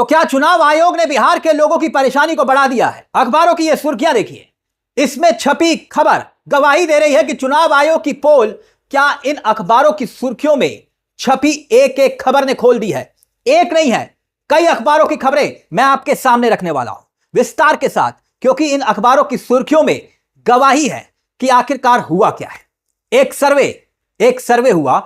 तो क्या चुनाव आयोग ने बिहार के लोगों की परेशानी को बढ़ा दिया है? अखबारों की ये सुर्खियां देखिए, इसमें छपी खबर गवाही दे रही है कि चुनाव आयोग की पोल क्या इन अखबारों की सुर्खियों में छपी एक एक खबर ने खोल दी है। एक नहीं है, कई अखबारों की खबरें मैं आपके सामने रखने वाला हूं विस्तार के साथ, क्योंकि इन अखबारों की सुर्खियों में गवाही है कि आखिरकार हुआ क्या है। एक सर्वे हुआ,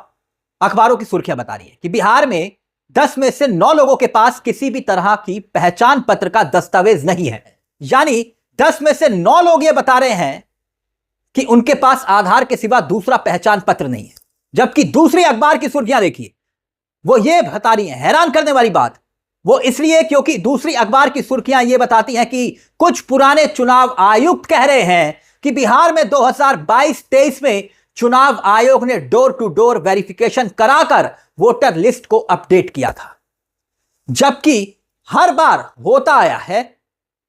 अखबारों की सुर्खियां बता रही है कि बिहार में 10 में से 9 लोगों के पास किसी भी तरह की पहचान पत्र का दस्तावेज नहीं है। यानी 10 में से 9 लोग यह बता रहे हैं कि उनके पास आधार के सिवा दूसरा पहचान पत्र नहीं है। जबकि दूसरी अखबार की सुर्खियां देखिए, वो ये बता रही हैं, हैरान करने वाली बात, वो इसलिए क्योंकि दूसरी अखबार की सुर्खियां ये बताती हैं कि कुछ पुराने चुनाव आयुक्त कह रहे हैं कि बिहार में 2022-23 में चुनाव आयोग ने डोर टू डोर वेरिफिकेशन कराकर वोटर लिस्ट को अपडेट किया था, जबकि हर बार होता आया है।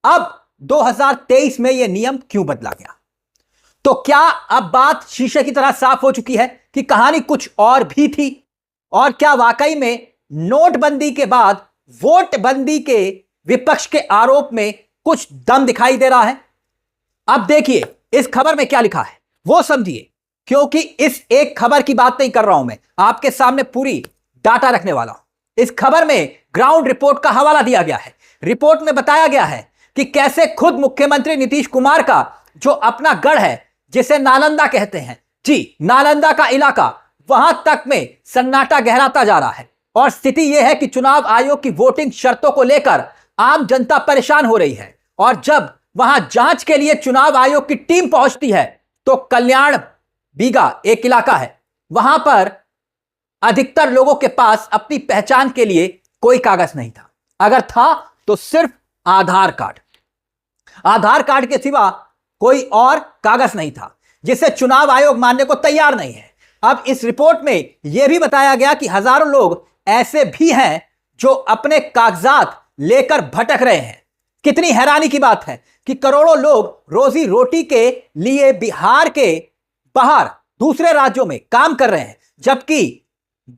अब 2023 में यह नियम क्यों बदला गया? तो क्या अब बात शीशे की तरह साफ हो चुकी है कि कहानी कुछ और भी थी? और क्या वाकई में नोटबंदी के बाद वोटबंदी के विपक्ष के आरोप में कुछ दम दिखाई दे रहा है? अब देखिए इस खबर में क्या लिखा है वो समझिए, क्योंकि इस एक खबर की बात नहीं कर रहा हूं, मैं आपके सामने पूरी डाटा रखने वाला हूं। इस खबर में ग्राउंड रिपोर्ट का हवाला दिया गया है। रिपोर्ट में बताया गया है कि कैसे खुद मुख्यमंत्री नीतीश कुमार का जो अपना गढ़ है, जिसे नालंदा कहते हैं, जी नालंदा का इलाका, वहां तक में सन्नाटा गहराता जा रहा है। और स्थिति यह है कि चुनाव आयोग की वोटिंग शर्तों को लेकर आम जनता परेशान हो रही है। और जब वहां जांच के लिए चुनाव आयोग की टीम पहुंचती है तो कल्याण बीघा एक इलाका है, वहां पर अधिकतर लोगों के पास अपनी पहचान के लिए कोई कागज नहीं था। अगर था तो सिर्फ आधार कार्ड, आधार कार्ड के सिवा कोई और कागज नहीं था, जिसे चुनाव आयोग मानने को तैयार नहीं है। अब इस रिपोर्ट में यह भी बताया गया कि हजारों लोग ऐसे भी हैं जो अपने कागजात लेकर भटक रहे हैं। कितनी हैरानी की बात है कि करोड़ों लोग रोजी रोटी के लिए बिहार के बाहर दूसरे राज्यों में काम कर रहे हैं, जबकि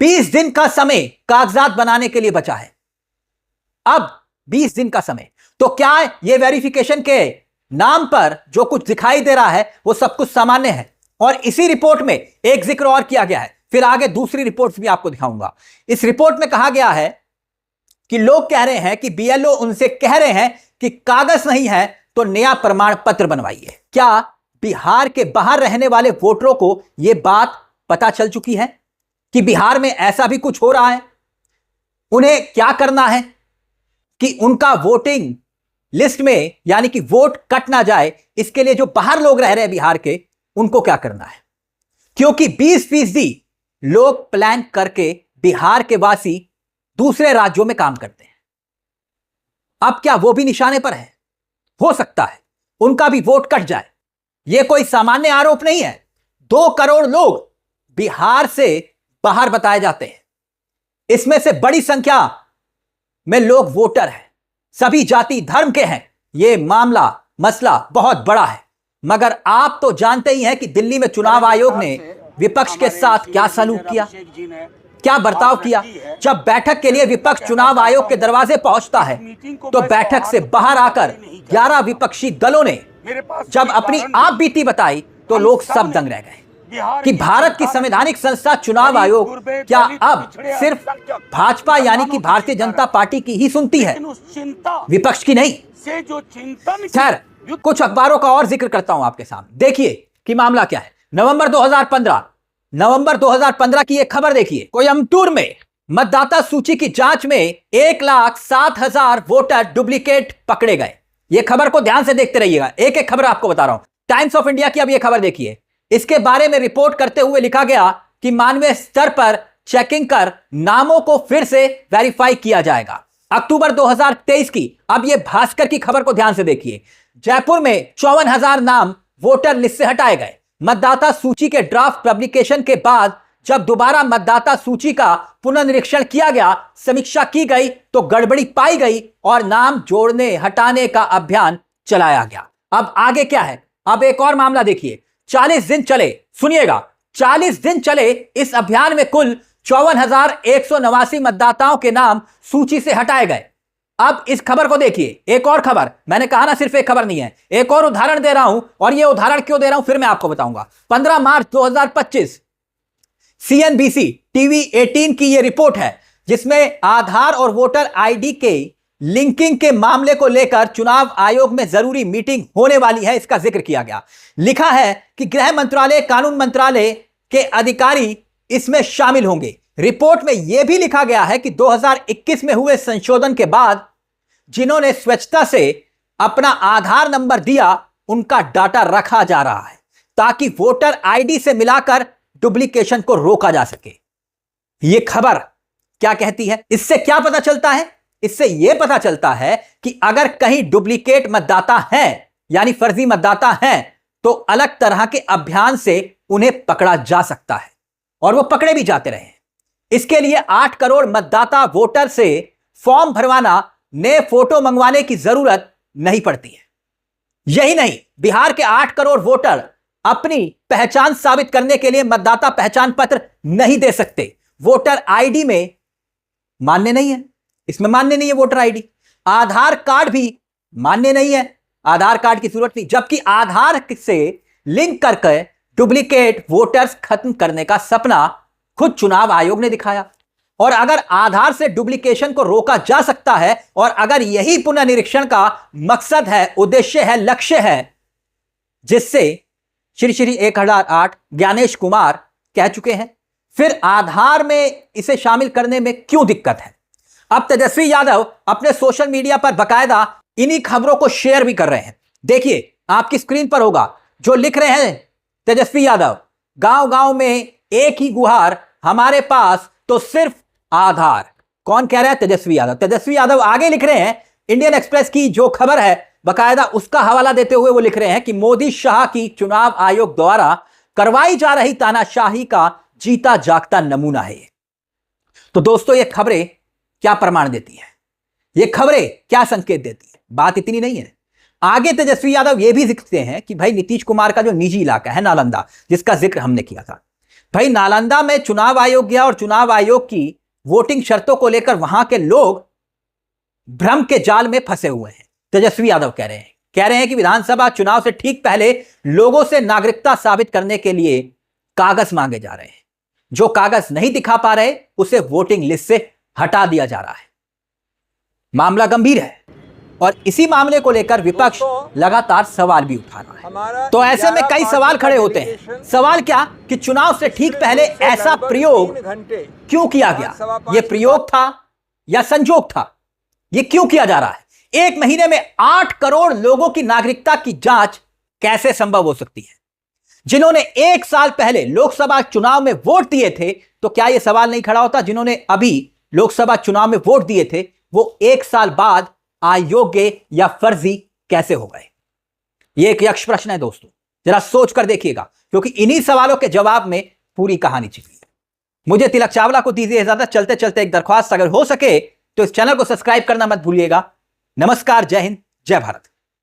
20 दिन का समय कागजात बनाने के लिए बचा है। अब 20 दिन का समय, तो क्या यह वेरिफिकेशन के नाम पर जो कुछ दिखाई दे रहा है वो सब कुछ सामान्य है? और इसी रिपोर्ट में एक जिक्र और किया गया है, फिर आगे दूसरी रिपोर्ट्स भी आपको दिखाऊंगा। इस रिपोर्ट में कहा गया है कि लोग कह रहे हैं कि बीएलओ उनसे कह रहे हैं कि कागज नहीं है तो नया प्रमाण पत्र बनवाइए। क्या बिहार के बाहर रहने वाले वोटरों को यह बात पता चल चुकी है कि बिहार में ऐसा भी कुछ हो रहा है? उन्हें क्या करना है कि उनका वोटिंग लिस्ट में यानी कि वोट कट ना जाए, इसके लिए जो बाहर लोग रह रहे हैं बिहार के, उनको क्या करना है? क्योंकि 20% लोग प्लान करके बिहार के वासी दूसरे राज्यों में काम करते हैं। अब क्या वो भी निशाने पर है? हो सकता है उनका भी वोट कट जाए। यह कोई सामान्य आरोप नहीं है। 2 करोड़ लोग बिहार से बाहर बताए जाते हैं। इसमें से बड़ी संख्या में लोग वोटर हैं, सभी जाति धर्म के हैं। यह मसला बहुत बड़ा है। मगर आप तो जानते ही हैं कि दिल्ली में चुनाव आयोग ने विपक्ष के साथ क्या सलूक किया, क्या बर्ताव किया। जब बैठक के लिए विपक्ष चुनाव आयोग के दरवाजे पहुंचता है तो बैठक से बाहर आकर 11 विपक्षी दलों ने जब अपनी आप बीती बताई तो लोग सब दंग रह गए कि भारत की संवैधानिक संस्था चुनाव आयोग क्या अब सिर्फ भाजपा यानी कि भारतीय जनता पार्टी की ही सुनती है, विपक्ष की नहीं? खैर, कुछ अखबारों का और जिक्र करता हूं आपके सामने। देखिए कि मामला क्या है। नवंबर 2015 की एक खबर देखिए। कोयम्बटूर में मतदाता सूची की जांच में 1,07,000 वोटर डुप्लीकेट पकड़े गए। यह खबर को ध्यान से देखते रहिएगा, एक एक खबर आपको बता रहा हूं। टाइम्स ऑफ इंडिया की अब यह खबर देखिए। इसके बारे में रिपोर्ट करते हुए लिखा गया कि मानवीय स्तर पर चेकिंग कर नामों को फिर से वेरीफाई किया जाएगा। अक्टूबर 2023 की अब यह भास्कर की खबर को ध्यान से देखिए। जयपुर में 54,000 नाम वोटर लिस्ट से हटाए गए। मतदाता सूची के ड्राफ्ट पब्लिकेशन के बाद जब दोबारा मतदाता सूची का पुनर्निरीक्षण किया गया, समीक्षा की गई तो गड़बड़ी पाई गई और नाम जोड़ने हटाने का अभियान चलाया गया। अब आगे क्या है? अब एक और मामला देखिए। 40 दिन चले, सुनिएगा, 40 दिन चले इस अभियान में कुल 54,189 मतदाताओं के नाम सूची से हटाए गए। अब इस खबर को देखिए, एक और खबर, मैंने कहा ना सिर्फ एक खबर नहीं है, एक और उदाहरण दे रहा हूं, और यह उदाहरण क्यों दे रहा हूं फिर मैं आपको बताऊंगा। 15 मार्च 2025 CNBC टीवी 18 की यह रिपोर्ट है, जिसमें आधार और वोटर आईडी के लिंकिंग के मामले को लेकर चुनाव आयोग में जरूरी मीटिंग होने वाली है, इसका जिक्र किया गया। लिखा है कि गृह मंत्रालय, कानून मंत्रालय के अधिकारी इसमें शामिल होंगे। रिपोर्ट में यह भी लिखा गया है कि 2021 में हुए संशोधन के बाद जिन्होंने स्वेच्छा से अपना आधार नंबर दिया, उनका डाटा रखा जा रहा है ताकि वोटर आईडी से मिलाकर डुप्लीकेशन को रोका जा सके। यह खबर क्या कहती है? इससे क्या पता चलता है? इससे यह पता चलता है कि अगर कहीं डुप्लीकेट मतदाता हैं, यानी फर्जी मतदाता हैं, तो अलग तरह के अभियान से उन्हें पकड़ा जा सकता है, और वो पकड़े भी जाते रहे। इसके लिए 8 करोड़ मतदाता वोटर से फॉर्म भरवाना, नए फोटो मंगवाने की जरूरत नहीं पड़ती है। यही नहीं, बिहार के 8 करोड़ वोटर अपनी पहचान साबित करने के लिए मतदाता पहचान पत्र नहीं दे सकते। वोटर आईडी में मान्य नहीं है, इसमें मान्य नहीं है वोटर आईडी। आधार कार्ड भी मान्य नहीं है, आधार कार्ड की जरूरत नहीं, जबकि आधार से लिंक करके डुप्लीकेट वोटर्स खत्म करने का सपना खुद चुनाव आयोग ने दिखाया। और अगर आधार से डुप्लीकेशन को रोका जा सकता है, और अगर यही पुनर्निरीक्षण का मकसद है, उद्देश्य है, लक्ष्य है, जिससे श्री 1008 ज्ञानेश कुमार कह चुके हैं, फिर आधार में इसे शामिल करने में क्यों दिक्कत है? अब तेजस्वी यादव अपने सोशल मीडिया पर बकायदा इन्हीं खबरों को शेयर भी कर रहे हैं। देखिए, आपकी स्क्रीन पर होगा जो लिख रहे हैं तेजस्वी यादव, गांव गांव में एक ही गुहार, हमारे पास तो सिर्फ आधार। कौन कह रहा है? तेजस्वी यादव। तेजस्वी यादव आगे लिख रहे हैं, इंडियन एक्सप्रेस की जो खबर है बकायदा उसका हवाला देते हुए वो लिख रहे हैं कि मोदी शाह की चुनाव आयोग द्वारा करवाई जा रही तानाशाही का जीता जागता नमूना है। तो दोस्तों, ये खबरें क्या प्रमाण देती है? ये खबरें क्या संकेत देती है? बात इतनी नहीं है, आगे तेजस्वी यादव ये भी लिखते हैं कि भाई नीतीश कुमार का जो निजी इलाका है नालंदा, जिसका जिक्र हमने किया था, भाई नालंदा में चुनाव आयोग गया और चुनाव आयोग की वोटिंग शर्तों को लेकर वहां के लोग भ्रम के जाल में फंसे हुए हैं। तेजस्वी यादव कह रहे हैं कि विधानसभा चुनाव से ठीक पहले लोगों से नागरिकता साबित करने के लिए कागज मांगे जा रहे हैं। जो कागज नहीं दिखा पा रहे उसे वोटिंग लिस्ट से हटा दिया जा रहा है। मामला गंभीर है और इसी मामले को लेकर विपक्ष लगातार सवाल भी उठा रहा है। तो ऐसे में कई सवाल खड़े होते हैं। सवाल क्या कि चुनाव से ठीक पहले ऐसा प्रयोग क्यों किया गया? यह प्रयोग था या संजोग था? यह क्यों किया जा रहा है? एक महीने में 8 करोड़ लोगों की नागरिकता की जांच कैसे संभव हो सकती है? जिन्होंने 1 साल पहले लोकसभा चुनाव में वोट दिए थे, तो क्या यह सवाल नहीं खड़ा होता जिन्होंने अभी लोकसभा चुनाव में वोट दिए थे वो 1 साल बाद अयोग्य या फर्जी कैसे हो गए? यह एक यक्ष प्रश्न है दोस्तों, जरा सोच कर देखिएगा, क्योंकि इन्हीं सवालों के जवाब में पूरी कहानी छिपी है। मुझे तिलक चावला को दीजिए इजाजत। चलते चलते एक दरख्वास्त, अगर हो सके तो इस चैनल को सब्सक्राइब करना मत भूलिएगा। नमस्कार, जय हिंद, जय भारत।